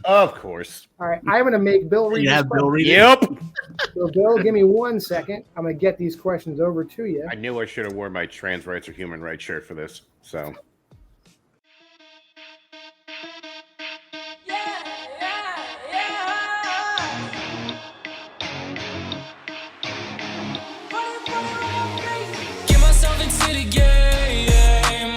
Of course. All right, I'm going to make Bill read this Bill read Yep. So, Bill, give me 1 second. I'm going to get these questions over to you. I knew I should have worn my trans rights or human rights shirt for this. So. Get myself into the game.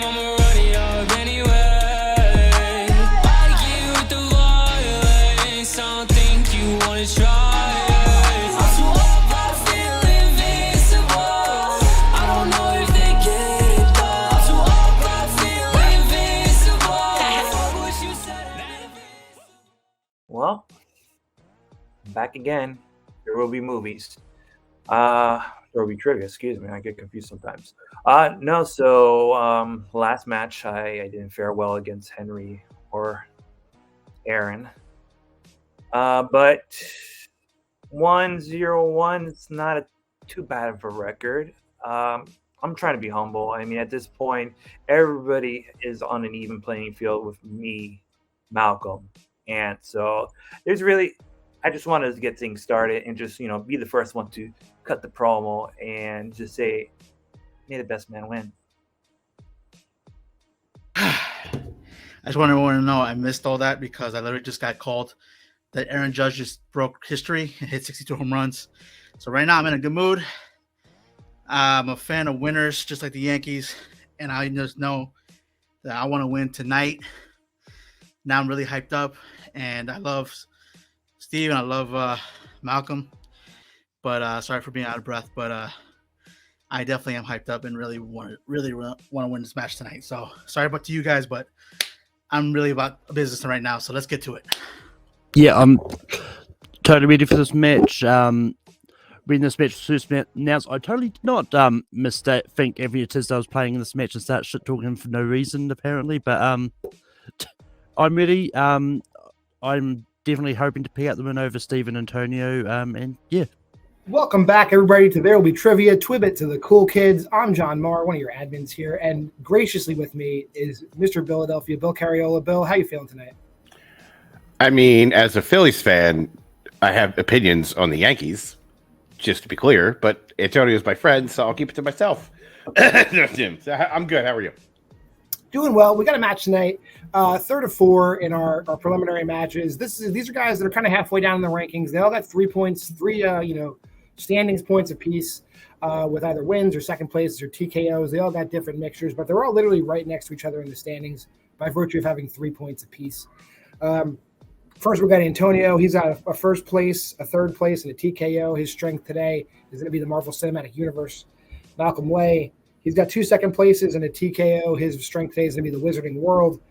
I'ma run it up anyway. I get with the violence. I don't think you wanna try it. I'm too up, I feel invincible. I don't know if they get it though. I'm too up, I feel invincible. I wish you said it. Well, back again. There will be movies. There will be trivia, excuse me. I get confused sometimes. Last match, I didn't fare well against Henry or Aaron. But 1-0-1 is not too bad of a record. I'm trying to be humble. I mean, at this point, everybody is on an even playing field with me, Malcolm. And so I just wanted to get things started and just, be the first one to cut the promo and just say, may the best man win. I just want everyone to know I missed all that because I literally just got called that Aaron Judge just broke history and hit 62 home runs. So right now I'm in a good mood. I'm a fan of winners, just like the Yankees, and I just know that I want to win tonight. Now I'm really hyped up, and I love Steve and I love Malcolm. But sorry for being out of breath, but I definitely am hyped up and really want to win this match tonight. So sorry about to you guys, but I'm really about business right now. So let's get to it. Yeah, I'm totally ready for this match. When this match was first announced, I totally did not think every Tuesday I was playing in this match and start shit talking for no reason, apparently. But I'm ready. I'm definitely hoping to pick up the win over Steve and Antonio. And yeah. Welcome back, everybody, to There Will Be Trivia, TWBT to the cool kids. I'm John Marr, one of your admins here, and graciously with me is Mr. Philadelphia, Bill Carriola. Bill, how you feeling tonight? I mean, as a Phillies fan, I have opinions on the Yankees, just to be clear, but Antonio's my friend, so I'll keep it to myself. I'm good. How are you? Doing well. We got a match tonight, third of four in our preliminary matches. These are guys that are kind of halfway down in the rankings. They all got 3 points, standings points apiece with either wins or second places or TKOs. They all got different mixtures, but they're all literally right next to each other in the standings by virtue of having 3 points apiece. First, we got Antonio. He's got a first place, a third place, and a TKO. His strength today is going to be the Marvel Cinematic Universe. Malcolm Way, he's got 2 second places and a TKO. His strength today is going to be the Wizarding World.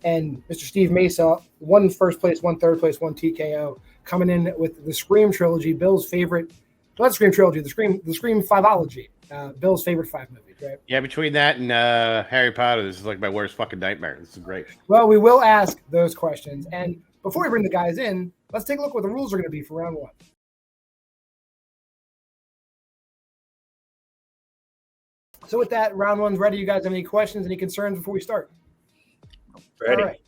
And Mr. Steve Mesa, 1 first place, 1 third place, 1 TKO, coming in with the Scream trilogy, Bill's favorite. Well, not the Scream trilogy, the Scream Five-ology, Bill's favorite 5 movies, right? Yeah, between that and Harry Potter, this is like my worst fucking nightmare. This is great. Well, we will ask those questions. And before we bring the guys in, let's take a look at what the rules are going to be for round 1. So with that, round 1's ready. You guys have any questions, any concerns before we start? Ready. All right.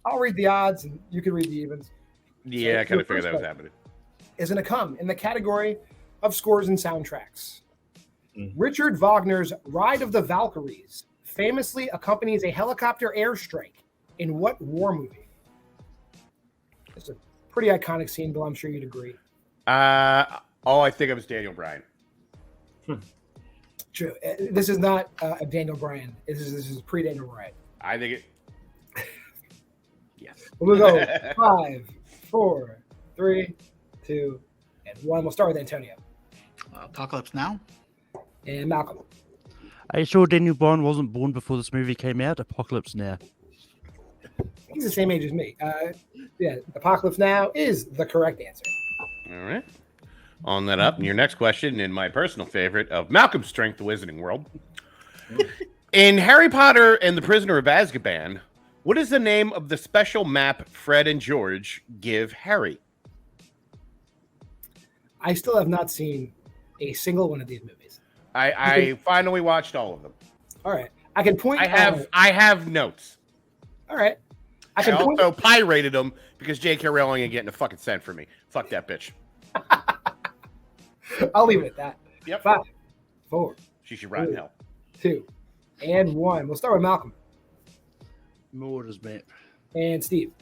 I'll read the odds, and you can read the evens. Yeah, So I kind of your figured that was first happening. is going to come in the category of scores and soundtracks. Richard Wagner's Ride of the Valkyries famously accompanies a helicopter airstrike in what war movie? It's a pretty iconic scene, Bill. I'm sure you'd agree. I think it was Daniel Bryan. True. This is not a Daniel Bryan. This is pre-Daniel Bryan. I think it. Yes. We'll go 5, 4, 3, 2, and 1. We'll start with Antonio. Apocalypse Now. And Malcolm. Are you sure Daniel Bryan wasn't born before this movie came out? Apocalypse Now. He's the same age as me. Apocalypse Now is the correct answer. All right. On that up, and your next question, and my personal favorite of Malcolm's strength, the Wizarding World. In Harry Potter and the Prisoner of Azkaban, what is the name of the special map Fred and George give Harry? I still have not seen a single one of these movies. I finally watched all of them. All right. I can point I have notes. All right. I I can point. also pirated them because J.K. Rowling ain't getting a fucking cent from me. Fuck that bitch. I'll leave it at that. Yep. 5, 4, She should rot in hell. 2, and 1. We'll start with Malcolm Marauders map. and Steve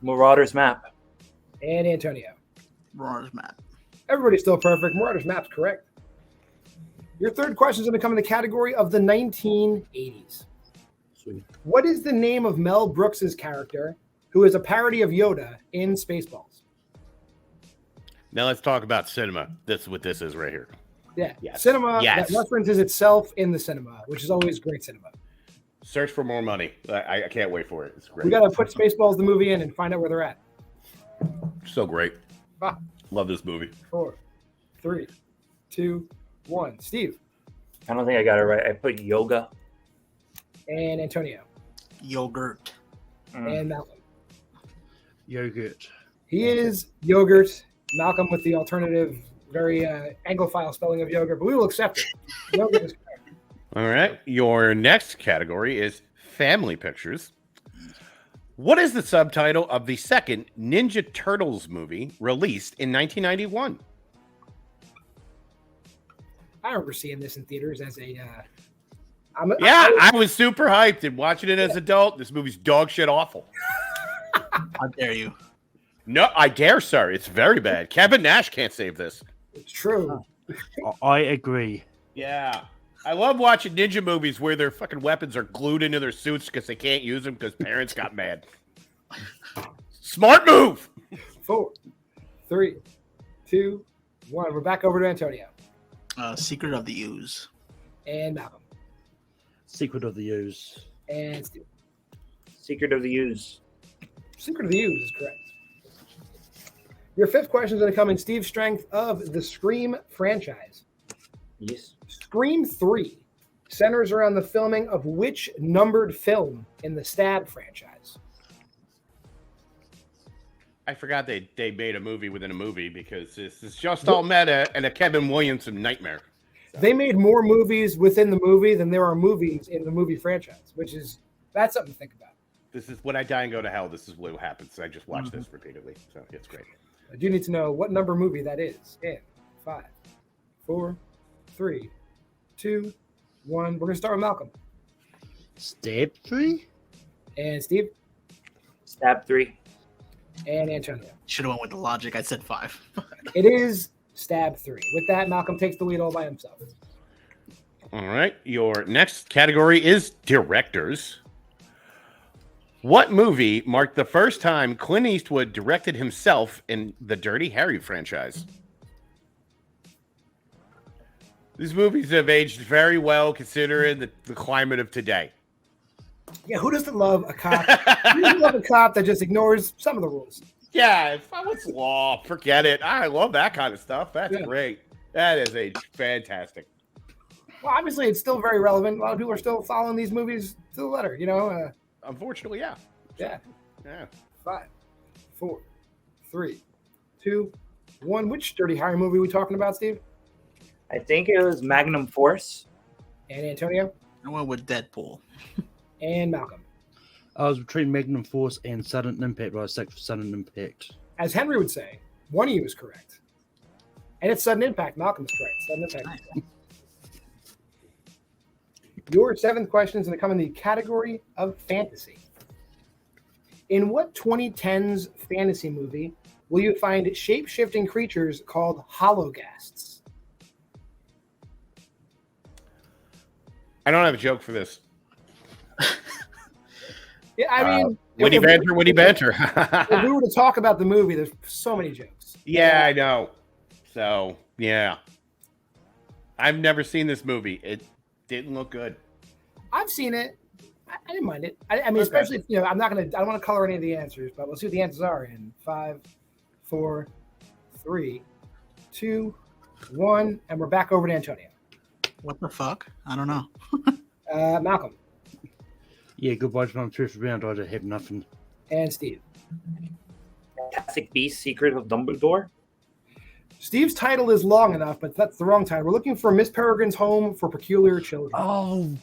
Marauders map. and Antonio. Marauders map. Everybody's still perfect. Marauders map's correct. Your third question is going to come in the category of the 1980s. Sweet. What is the name of Mel Brooks's character who is a parody of Yoda in Spaceballs? Now let's talk about cinema. This is what this is right here. Yeah. Yes. Cinema Yes. that references itself in the cinema, which is always great cinema. Search for more money. I can't wait for it. It's great. We got to put Spaceballs the movie in and find out where they're at. So great. Ah. Love this movie. 4, 3, 2, 1. Steve I don't think I got it right. I put yoga. and Antonio Yogurt. and Malcolm. Yogurt. He is yogurt. Malcolm with the alternative, very Anglophile spelling of yogurt, but we will accept it. Yogurt is correct. All right. Your next category is family pictures. What is the subtitle of the second Ninja Turtles movie released in 1991? I remember seeing this in theaters as a. I was super hyped and watching it as an adult. This movie's dog shit awful. How dare you? No, I dare, sir. It's very bad. Kevin Nash can't save this. It's true. I agree. Yeah. I love watching ninja movies where their fucking weapons are glued into their suits because they can't use them because parents got mad. Smart move. 4, 3, 2, 1. We're back over to Antonio Secret of the Ooze. and Malcolm Secret of the Ooze. and Steve. Secret of the Ooze. Secret of the Ooze is correct. Your fifth question is going to come in Steve's strength of the Scream franchise. Yes. Scream 3 centers around the filming of which numbered film in the Stab franchise? I forgot they made a movie within a movie because this is just all meta and a Kevin Williamson nightmare. They made more movies within the movie than there are movies in the movie franchise, that's something to think about. This is when I die and go to hell. This is what happens. I just watch this repeatedly, so it's great. I do need to know what number movie that is in 5, 4, 3, 2, 1. We're going to start with Malcolm Stab 3? and Steve Stab 3. and Antonio. Should have went with the logic. I said 5. It is Stab 3. With that, Malcolm takes the lead all by himself. All right. Your next category is directors. What movie marked the first time Clint Eastwood directed himself in the Dirty Harry franchise? These movies have aged very well considering the climate of today. Yeah, who doesn't love a cop? Who doesn't love a cop that just ignores some of the rules? Yeah, if I was law, forget it. I love that kind of stuff. That's Yeah. great. That is fantastic. Well, obviously, it's still very relevant. A lot of people are still following these movies to the letter, Unfortunately, yeah. Yeah. Yeah. 5, 4, 3, 2, 1. Which Dirty Harry movie are we talking about, Steve? I think it was Magnum Force. And Antonio? I went with Deadpool. And Malcolm. I was between Magnum Force and Sudden Impact, but I was stuck for Sudden Impact. As Henry would say, one of you is correct. And it's Sudden Impact. Malcolm's correct. Sudden Impact. Your seventh question is going to come in the category of fantasy. In what 2010s fantasy movie will you find shape-shifting creatures called hologhasts? I don't have a joke for this. Yeah, I mean, Witty banter. if we were to talk about the movie, there's so many jokes. Yeah, I know. So, yeah. I've never seen this movie. It didn't look good. I've seen it. I didn't mind it. I mean, Okay. especially if, I don't want to color any of the answers, but we'll see what the answers are in 5, 4, 3, 2, 1, and we're back over to Antonio. What the fuck? I don't know. Malcolm Yeah, goodbye to my first round. I have nothing. and Steve. Fantastic Beasts: Secret of Dumbledore. Steve's title is long enough, but that's the wrong title. We're looking for Miss Peregrine's Home for Peculiar Children. Oh,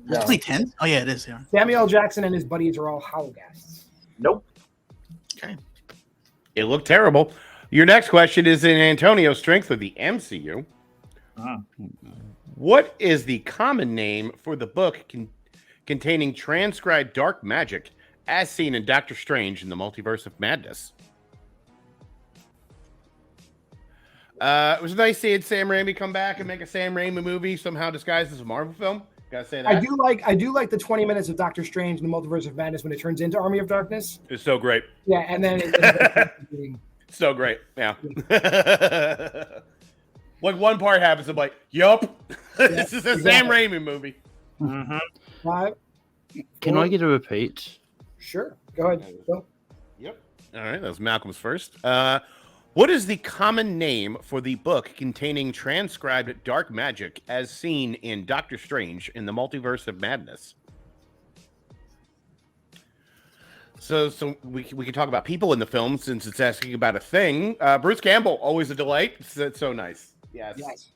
It's only 10? Oh, yeah, it is. Yeah. Samuel L. Jackson and his buddies are all holocasts. Nope. Okay. It looked terrible. Your next question is in Antonio's strength of the MCU. What is the common name for the book containing transcribed dark magic as seen in Doctor Strange in the Multiverse of Madness? It was nice seeing Sam Raimi come back and make a Sam Raimi movie somehow disguised as a Marvel film. Gotta say that. I do like the 20 minutes of Doctor Strange in the Multiverse of Madness when it turns into Army of Darkness. It's so great. Yeah, and then So great. Yeah. Like one part happens, I'm like, yup. This is a Sam Raimi movie. Mm-hmm. 5. Can I get a repeat? Sure. Go ahead. Go. Yep. All right, that was Malcolm's first. What is the common name for the book containing transcribed dark magic as seen in Doctor Strange in the Multiverse of Madness? So we can talk about people in the film since it's asking about a thing. Bruce Campbell, always a delight. It's so nice. Yes.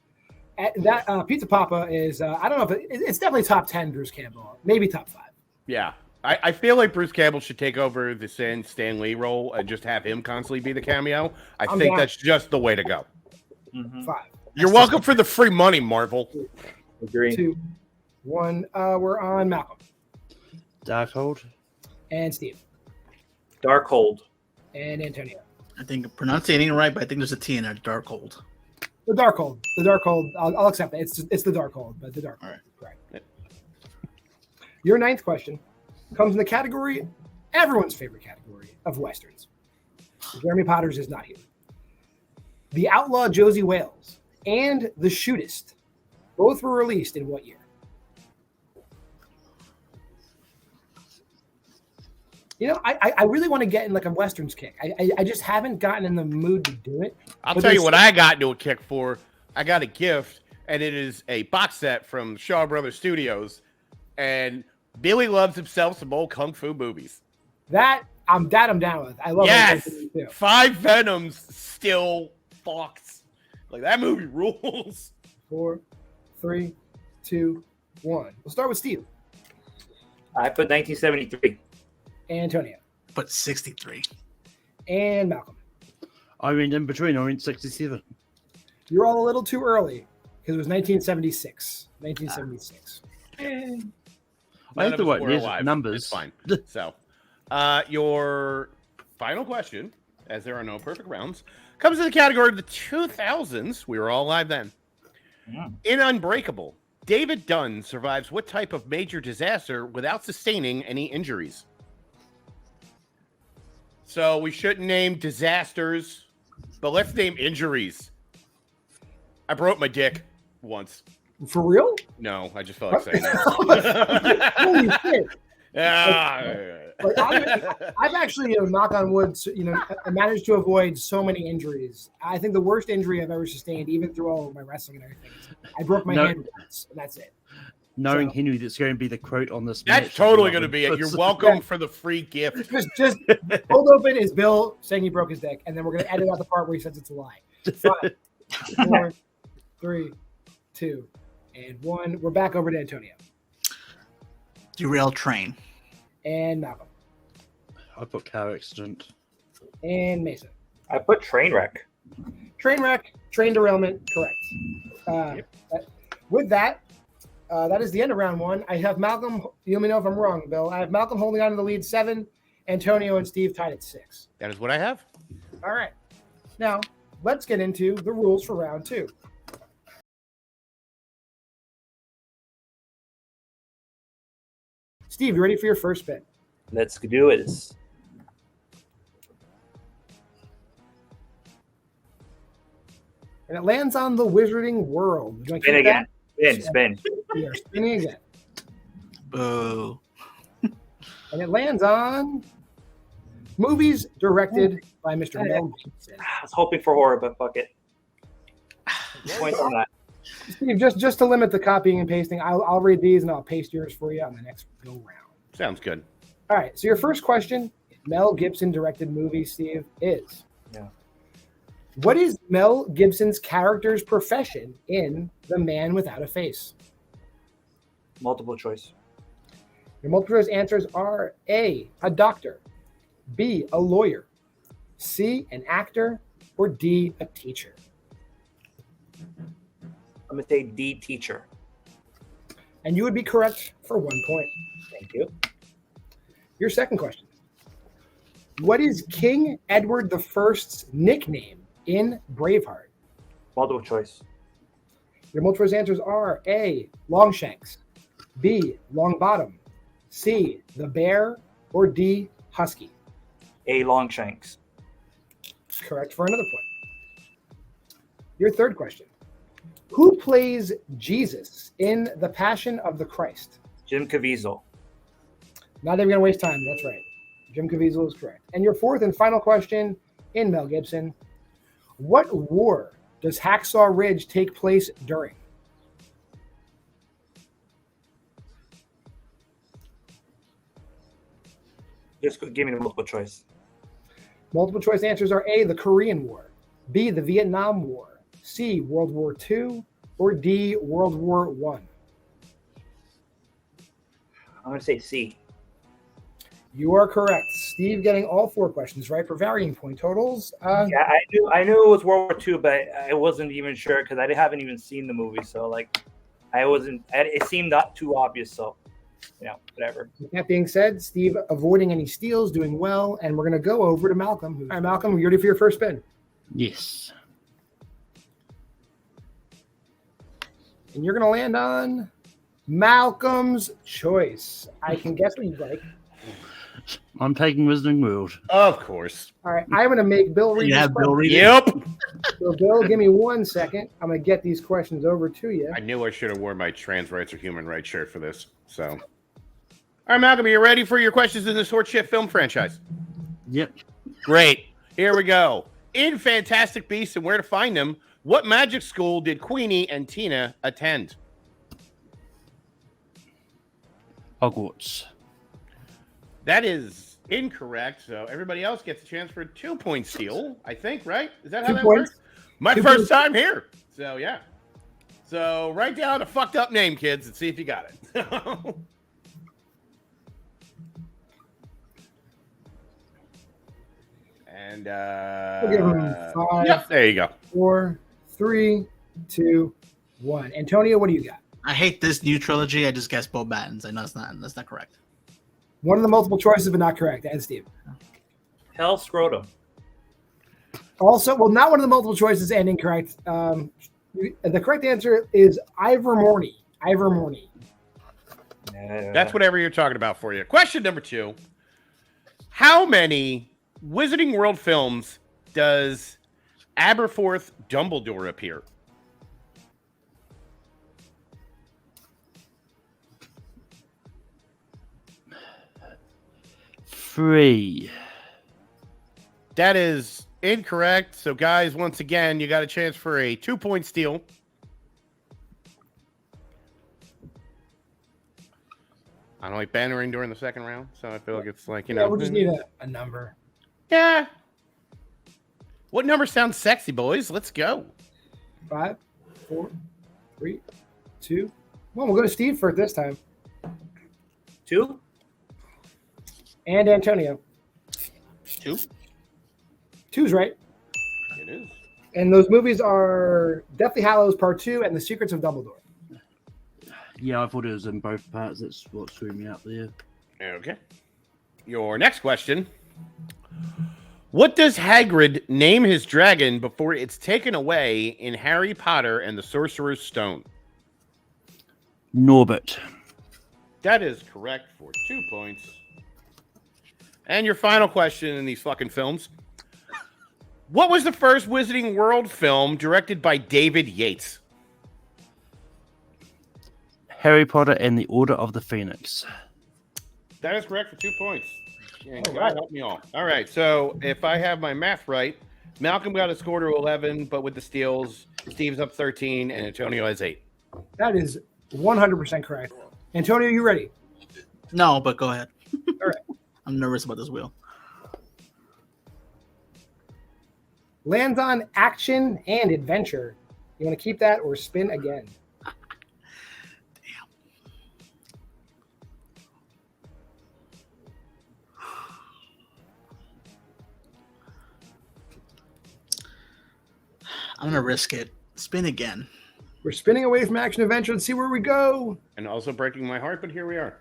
That Pizza Papa is, I don't know if it's definitely top 10 Bruce Campbell, maybe top 5. Yeah. I feel like Bruce Campbell should take over the Stan Lee role and just have him constantly be the cameo. I think that's just the way to go. 5. You're welcome for the free money, Marvel. Agree. 2, 1. We're on Malcolm Darkhold. and Steve Darkhold. and Antonio. I think I'm pronouncing it right, but I think there's a T in there. Darkhold. The Darkhold. The Darkhold. I'll accept it. It's the Darkhold, but the Darkhold. All right. Correct. Your 9th question comes in the category, everyone's favorite category of Westerns. Jeremy Potters is not here. The Outlaw Josie Wales and The Shootist both were released in what year? You know, I really want to get in like a Westerns kick. I just haven't gotten in the mood to do it. I'll tell you what I got into a kick for. I got a gift, and it is a box set from Shaw Brothers Studios, and Billy loves himself some old kung fu movies. That I'm down with. I love Yes, it too. 5 Venoms still fucks. Like that movie rules. 4, 3, 2, 1. We'll start with Steve. I put 1973. Antonio. But 63. And Malcolm. I mean, in between, I mean 67. You're all a little too early because it was 1976. 1976. I think the right were alive. numbers. It's fine. So, your final question, as there are no perfect rounds, comes in the category of the 2000s. We were all alive then. Yeah. In Unbreakable, David Dunn survives what type of major disaster without sustaining any injuries? So we shouldn't name disasters, but let's name injuries. I broke my dick once. For real? No, I just felt like saying that. Holy shit. Like, I've actually, knock on wood, managed to avoid so many injuries. I think the worst injury I've ever sustained, even through all of my wrestling and everything, I broke my hand once, and that's it. Knowing So- Henry, that's going to be the quote on this. That's match. totally going to be it. You're welcome for the free gift. Just hold open is Bill saying he broke his dick, and then we're going to edit out the part where he says it's a lie. 5, 4, 3, 2, and 1. We're back over to Antonio Derailed train. and Malcolm I put car accident. and Mesa. I put train wreck. Train wreck, train derailment, correct. With that, that is the end of round 1. I have Malcolm. You let me know if I'm wrong, Bill. I have Malcolm holding on to the lead 7. Antonio and Steve tied at 6. That is what I have. All right. Now, let's get into the rules for round 2. Steve, you ready for your first spin? Let's do it. And it lands on the Wizarding World. Would you like to Spin keep again. that? Spin. We are spinning again. Boo. And it lands on movies directed by Mr. Mel Gibson. I was hoping for horror, but fuck it. Points on that. Steve, just to limit the copying and pasting, I'll read these and I'll paste yours for you on the next go round. Sounds good. All right. So your first question, Mel Gibson directed movie, Steve, is what is Mel Gibson's character's profession in The Man Without a Face? Multiple choice. Your multiple choice answers are A, a doctor, B, a lawyer, C, an actor, or D, a teacher. I'm gonna say D, teacher. And you would be correct for 1 point. Thank you. Your second question. What is King Edward I's nickname in Braveheart? Multiple choice. Your multiple choice answers are A, Longshanks, B, Longbottom, C, the Bear, or D, Husky. A, Longshanks. Correct for another point. Your third question. Who plays Jesus in The Passion of the Christ? Jim Caviezel. Not even going to waste time. That's right. Jim Caviezel is correct. And your fourth and final question in Mel Gibson. What war does Hacksaw Ridge take place during? Just give me the multiple choice. Multiple choice answers are A, the Korean War, B, the Vietnam War, C, World War II, or D, World War I. I'm gonna say C. You are correct. Steve getting all four questions right for varying point totals. Yeah, I knew it was World War II, but I wasn't even sure because I haven't even seen the movie. So like, I wasn't. It seemed not too obvious. So, whatever. That being said, Steve avoiding any steals, doing well, and we're going to go over to Malcolm. All right, Malcolm, you ready for your first spin? Yes. And you're going to land on Malcolm's choice. I can guess what you'd like. I'm taking Wizarding World. Of course. All right, I'm going to make Bill read You this have Bill question. read it? Yep. So, Bill, give me 1 second. I'm going to get these questions over to you. I knew I should have worn my trans rights or human rights shirt for this. So, all right, Malcolm, are you ready for your questions in this horseshit film franchise? Yep. Great. Here we go. In Fantastic Beasts and Where to Find Them, what magic school did Queenie and Tina attend? Hogwarts. That is incorrect. So everybody else gets a chance for a 2-point steal, I think, right? Is that how 2 that points. works? My 2 first points. time here. So, yeah. So write down a fucked up name, kids, and see if you got it. And We'll give him 5, yep, there you go. 4, 3, 2, 1. Antonio, what do you got? I hate this new trilogy. I just guessed Bo Battens. I know that's not correct. One of the multiple choices, but not correct. And Steve. Hell, scrotum. Also, well, not one of the multiple choices and incorrect. The correct answer is Ivor Morty. Ivor Morty. That's whatever you're talking about for you. Question number 2. How many Wizarding World films does Aberforth Dumbledore appear? Three. That is incorrect. So, guys, once again, you got a chance for a 2-point steal. I don't like bantering during the second round, so I feel like it's like, you know. We'll just need a number. Yeah. What number sounds sexy, boys? Let's go. 5, 4, 3, 2. Well, we'll go to Steve for it this time. 2. And Antonio. 2. 2's right. It is. And those movies are Deathly Hallows Part 2 and The Secrets of Dumbledore. Yeah, I thought it was in both parts. That's what threw me out there. Okay. Your next question. What does Hagrid name his dragon before it's taken away in Harry Potter and the Sorcerer's Stone? Norbert. That is correct for 2 points. And your final question in these fucking films. What was the first Wizarding World film directed by David Yates? Harry Potter and the Order of the Phoenix. That is correct for 2 points. And All God right. help me all. All right, so if I have my math right, Malcolm got a score to 11, but with the steals, Steve's up 13, and Antonio has 8. That is 100% correct. Antonio, you ready? No, but go ahead. All right. I'm nervous about this wheel. Lands on action and adventure. You want to keep that or spin again? I'm gonna risk it. Spin again. We're spinning away from action adventure. Let's see where we go. And also breaking my heart, but here we are.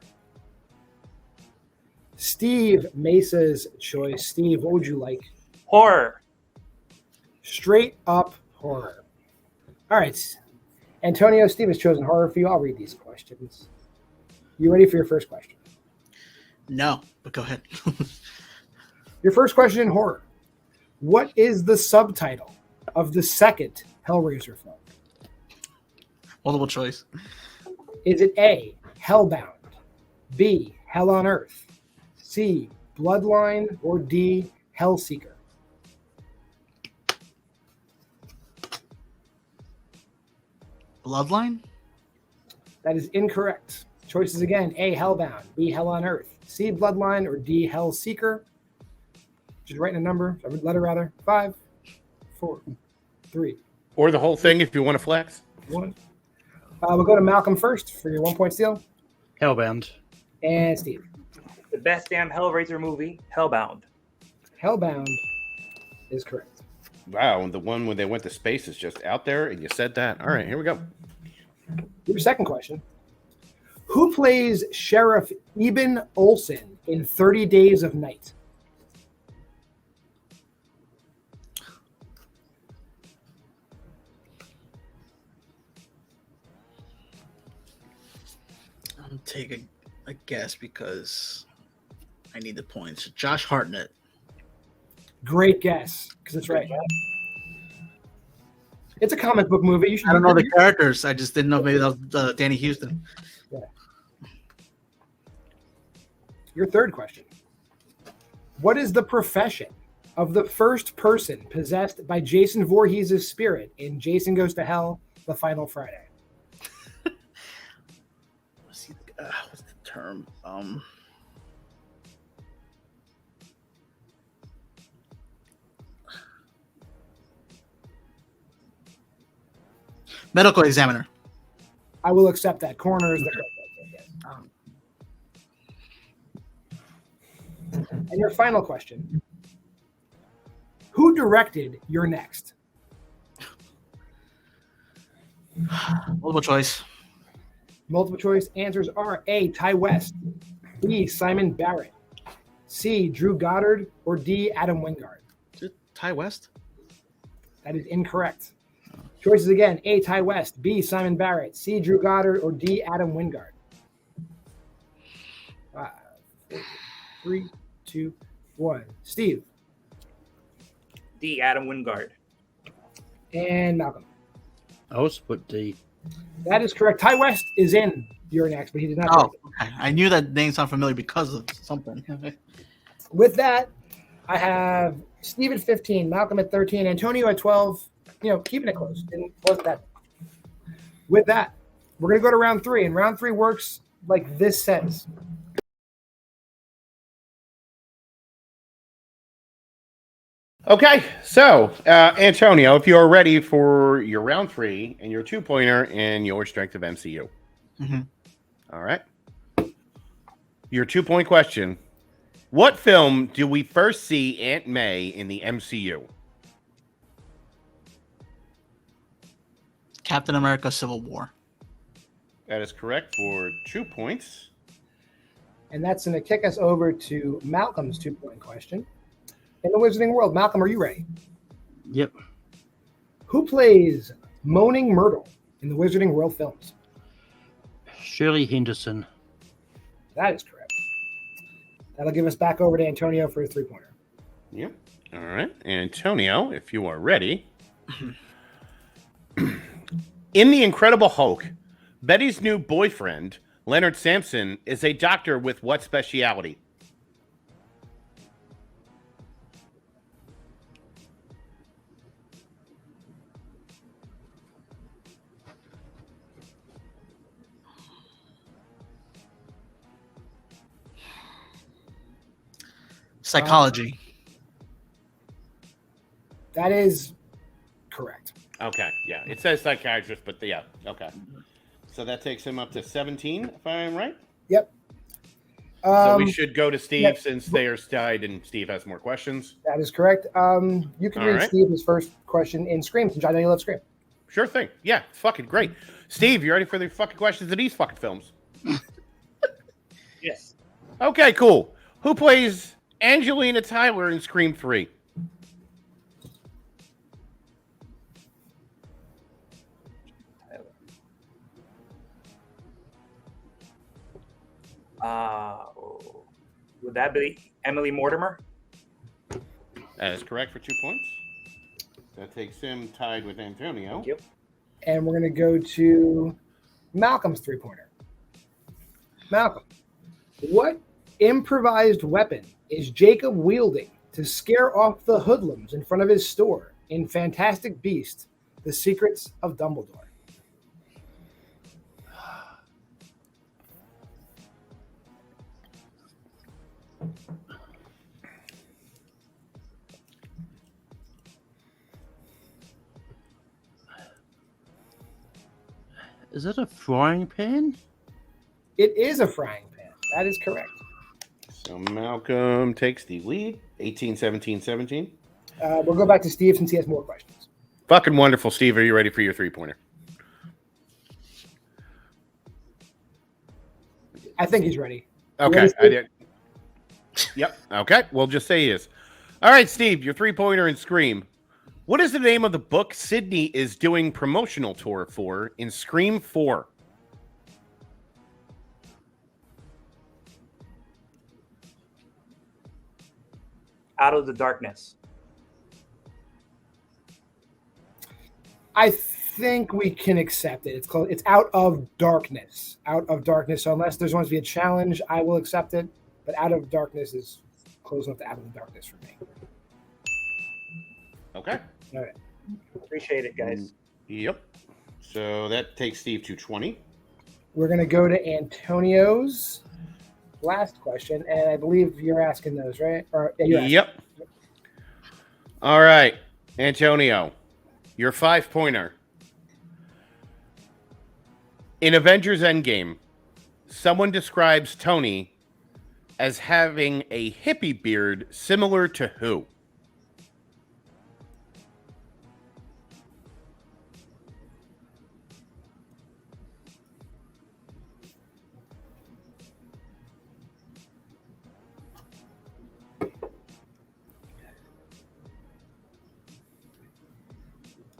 Steve Mesa's choice. Steve, what would you like? Horror. Straight up horror. All right. Antonio, Steve has chosen horror for you. I'll read these questions. You ready for your first question? No, but go ahead. Your first question in horror. What is the subtitle of the second Hellraiser film? Multiple choice. Is it A, Hellbound, B, Hell on Earth, C, Bloodline, or D, Hellseeker? Bloodline? That is incorrect. Choices again: A, Hellbound, B, Hell on Earth, C, Bloodline, or D, Hellseeker. Just writing a number, a letter rather. 5, 4, 3, Or the whole thing if you want to flex. 1. We'll go to Malcolm first for your 1 point steal, Hellbound. and Steve. The best damn Hellraiser movie, Hellbound. Hellbound is correct. Wow, the one when they went to space is just out there, and you said that. All right, here we go. Your second question. Who plays Sheriff Eben Olsen in 30 Days of Night? I'm taking a guess because I need the points. Josh Hartnett. Great guess, because it's right. It's a comic book movie. You should. I don't know the characters. I just didn't know maybe that was Danny Houston. Your third question. What is the profession of the first person possessed by Jason Voorhees' spirit in Jason Goes to Hell, The Final Friday? What's the term? Medical examiner. I will accept that. Coroner is the correct answer. Yes. And your final question. Who directed You're Next? Multiple choice. Multiple choice answers are A, Ty West, B, Simon Barrett, C, Drew Goddard, or D, Adam Wingard. Is it Ty West? That is incorrect. Choices again: A, Ty West, B, Simon Barrett, C, Drew Goddard, or D, Adam Wingard. 5, 4, 3, 2, 1. Steve D, Adam Wingard. and Malcolm. I also put D. That is correct. Ty West is in You're Next, but he did not. Oh, okay. I knew that name sounded familiar because of something. With that, I have Steve at 15, Malcolm at 13, Antonio at 12. Keeping it close. Wasn't that? With that, we're going to go to round 3, and round 3 works like this says. Okay, so Antonio, if you're ready for your round 3 and your 2-pointer and your strength of MCU. Mm-hmm. All right. Your 2-point question. What film do we first see Aunt May in the MCU? Captain America: Civil War. That is correct for 2 points. And that's going to kick us over to Malcolm's 2-point question. In the Wizarding World, Malcolm, are you ready? Yep. Who plays Moaning Myrtle in the Wizarding World films? Shirley Henderson. That is correct. That'll give us back over to Antonio for his 3-pointer. Yep. All right. Antonio, if you are ready. In The Incredible Hulk, Betty's new boyfriend, Leonard Sampson, is a doctor with what specialty? Psychology. That is correct. Okay, yeah. It says psychiatrist, but yeah, okay. So that takes him up to 17, if I'm right? Yep. So we should go to Steve yeah. since they are tied and Steve has more questions. That is correct. You can All read right. Steve's first question in Scream, since I know you love Scream. Sure thing. Yeah, fucking great. Steve, you ready for the fucking questions of these fucking films? Yes. Okay, cool. Who plays Angelina Tyler in Scream 3? Would that be Emily Mortimer? That is correct for 2 points. That takes him tied with Antonio. Thank you. And we're going to go to Malcolm's three-pointer. Malcolm, what improvised weapon is Jacob wielding to scare off the hoodlums in front of his store in Fantastic Beasts: The Secrets of Dumbledore? Is it a frying pan? It is a frying pan. That is correct. So Malcolm takes the lead. 18, 17, 17. We'll go back to Steve since he has more questions. Fucking wonderful, Steve. Are you ready for your three-pointer? I think he's ready. Okay. ready, I did. Yep. Okay. We'll just say he is. All right, Steve, your three-pointer in Scream. What is the name of the book Sydney is doing promotional tour for in Scream 4? Out of the Darkness. I think we can accept it. It's called. It's Out of Darkness. Out of Darkness. So unless there's going to be a challenge, I will accept it. But Out of Darkness is close enough to Out of the Darkness for me. Okay. All right. Appreciate it, guys. Yep. So that takes Steve to 20. We're going to go to Antonio's last question, and I believe you're asking those, right? Or yeah, you're asking. Yep. All right, Antonio, your five-pointer. In Avengers Endgame, someone describes Tony as having a hippie beard similar to who?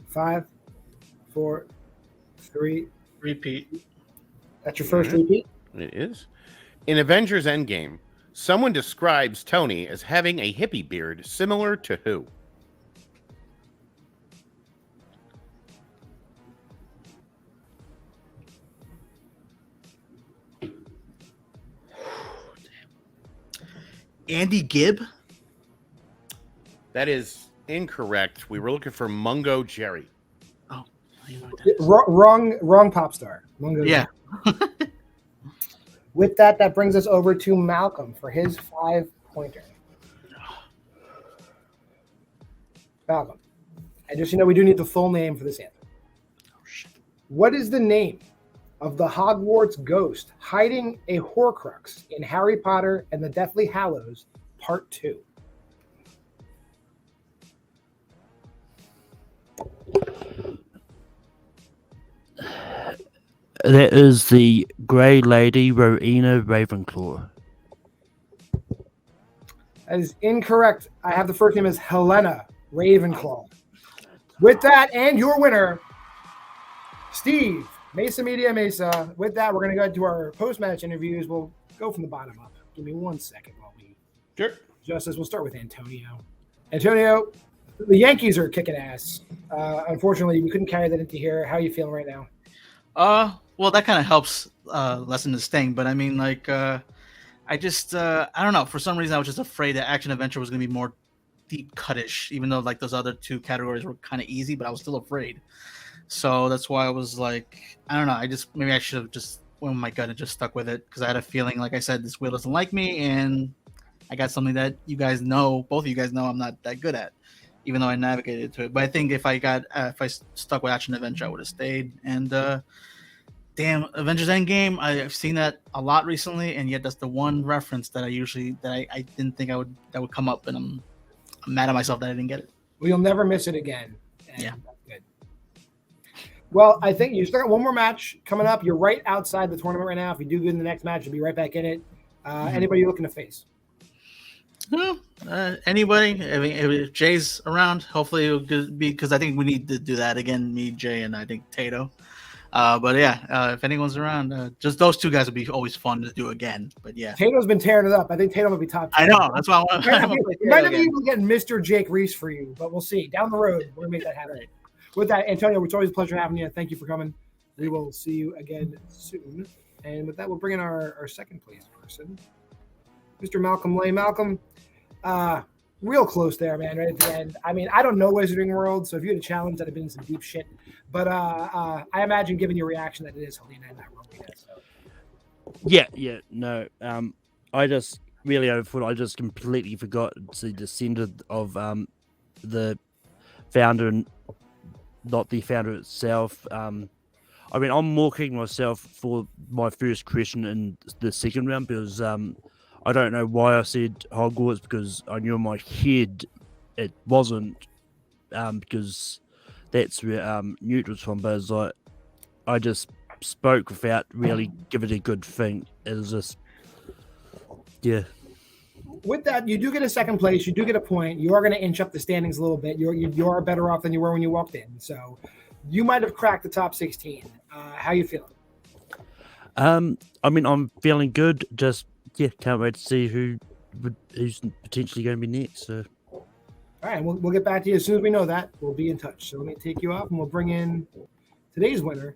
Five, four, three. Repeat. That's your first repeat? It is. In Avengers Endgame, someone describes Tony as having a hippie beard similar to who? Andy Gibb. That is incorrect. We were looking for Mungo Jerry. Oh, you know what that is. Wrong pop star. Mungo. Yeah. With that, that brings us over to Malcolm for his 5-pointer. Malcolm, and just so you know, we do need the full name for this answer. Oh, shit. What is the name of the Hogwarts ghost hiding a Horcrux in Harry Potter and the Deathly Hallows Part 2? That is the Grey Lady Rowena Ravenclaw. That is incorrect. I have the first name as Helena Ravenclaw. With that, and your winner, Steve, Mesa Media Mesa. With that, we're going to go to our post-match interviews. We'll go from the bottom up. Give me 1 second while we Sure. Justice. We'll start with Antonio. Antonio, the Yankees are kicking ass. Unfortunately, we couldn't carry that into here. How are you feeling right now? Well, that kind of helps lessen the sting, but I mean, like, I just, I don't know. For some reason, I was just afraid that action adventure was going to be more deep cutish, even though like those other two categories were kind of easy, but I was still afraid. So that's why I was like, I don't know. Maybe I should have just went with my gut and just stuck with it because I had a feeling, like I said, this wheel doesn't like me, and I got something that you guys know, both of you guys know, I'm not that good at, even though I navigated to it. But I think if I stuck with action adventure, I would have stayed. And damn, Avengers Endgame. I've seen that a lot recently, and yet that's the one reference that I didn't think that would come up, and I'm mad at myself that I didn't get it. Well, you'll never miss it again. And Yeah. that's good. Well, I think you still got one more match coming up. You're right outside the tournament right now. If you do good in the next match, you'll be right back in it. Anybody you're looking to face? Anybody? I mean, if Jay's around, hopefully it'll be because I think we need to do that again. Me, Jay, and I think Tato. But yeah, if anyone's around, just those two guys would be always fun to do again. But yeah, Tato's been tearing it up. I think Tato will be top 10. I know. That's why I want You might not be able to get Mr. Jake Reese for you, but we'll see. Down the road, we're going to make that happen. Right. With that, Antonio, it's always a pleasure having you. Thank you for coming. We will see you again soon. And with that, we'll bring in our second place person, Mr. Malcolm Lay. Malcolm, real close there, man, right at the end. I mean, I don't know Wizarding World, so if you had a challenge, I'd have been in some deep shit. But I imagine, given your reaction, that it is Helena in that role. So. Yeah, no. I just really overthought. I just completely forgot the descendant of the founder and not the founder itself. I mean, I'm mocking myself for my first question in the second round because I don't know why I said Hogwarts because I knew in my head it wasn't because that's where Newt was from. But it's like I just spoke without really giving it a good think. It was just, yeah. With that, you do get a second place. You do get a point. You are going to inch up the standings a little bit. You are better off than you were when you walked in. So you might have cracked the top 16. How you feeling? I mean, I'm feeling good. Just can't wait to see who's potentially going to be next. So. All right, we'll get back to you as soon as we know that. We'll be in touch. So let me take you off, and we'll bring in today's winner,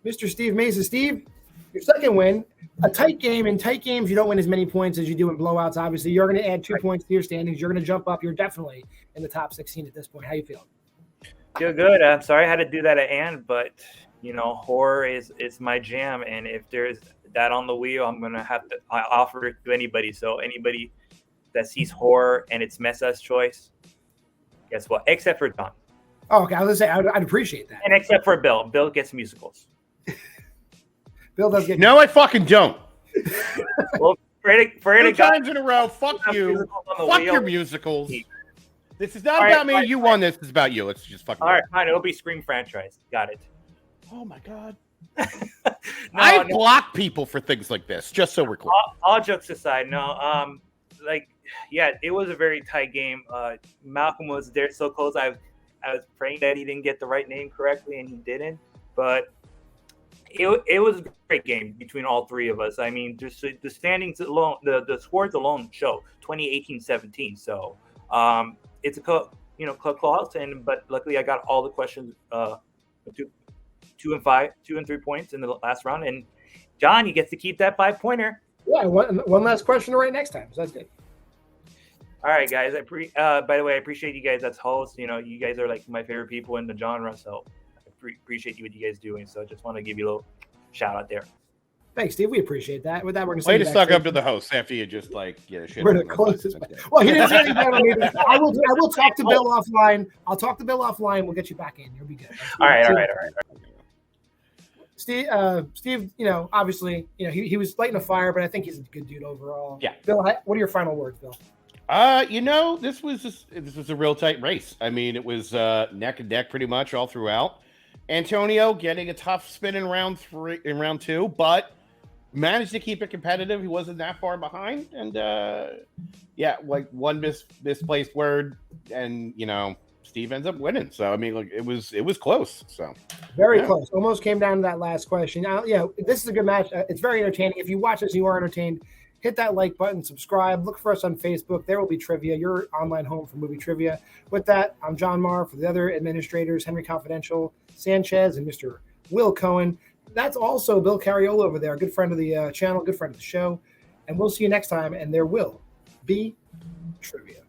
Mr. Steve Mesa. Steve, your second win, a tight game. In tight games, you don't win as many points as you do in blowouts. Obviously, you're going to add 2 points to your standings. You're going to jump up. You're definitely in the top 16 at this point. How you feeling? Feel good. I'm sorry I had to do that at end, but horror is my jam, and if there's that on the wheel, I'm gonna have to offer it to anybody. So anybody that sees horror and it's Mesa's choice, guess what? Except for John. Oh, okay. I was gonna say I'd appreciate that. And except for Bill. Bill gets musicals. Bill does get. No, I fucking don't. Well, for 2 times in a row. Fuck you. Fuck your musicals. This is not about me. You won this. It's about you. Let's just fucking. All right, fine. It'll be Scream franchise. Got it. Oh my god. I block people for things like this, just so we're clear. All jokes aside, it was a very tight game. Malcolm was there so close. I was praying that he didn't get the right name correctly, and he didn't. But it was a great game between all three of us. I mean, just the standings alone, the scores alone show 20-18-17. So it's a close, but luckily I got all the questions. 2 and 3 points in the last round, and John, you get to keep that 5-pointer. Yeah, one last question to write next time. So that's good. All right, guys. By the way, I appreciate you guys as hosts. You guys are like my favorite people in the genre, so I appreciate what you guys doing. So I just want to give you a little shout out there. Thanks, Steve. We appreciate that. With that, we're going way to suck up to the host after you just shit. We're the closest. Well, he didn't say anything about me. I will talk to Bill offline. I'll talk to Bill offline. We'll get you back in. You'll be good. All right. Steve, obviously, he was lighting a fire, but I think he's a good dude overall. Yeah. Bill, what are your final words, Bill? This was a real tight race. I mean, it was neck and neck pretty much all throughout. Antonio getting a tough spin in round 2, but managed to keep it competitive. He wasn't that far behind, and one misplaced word, and Steve ends up winning. So I mean, it was close. So very close. Almost came down to that last question. This is a good match. It's very entertaining. If you watch this, and you are entertained. Hit that like button, subscribe. Look for us on Facebook. There will be trivia. Your online home for movie trivia. With that, I'm John Marr. For the other administrators, Henry Confidential, Sanchez, and Mr. Will Cohen. That's also Bill Cariola over there, a good friend of the channel, good friend of the show. And we'll see you next time. And there will be trivia.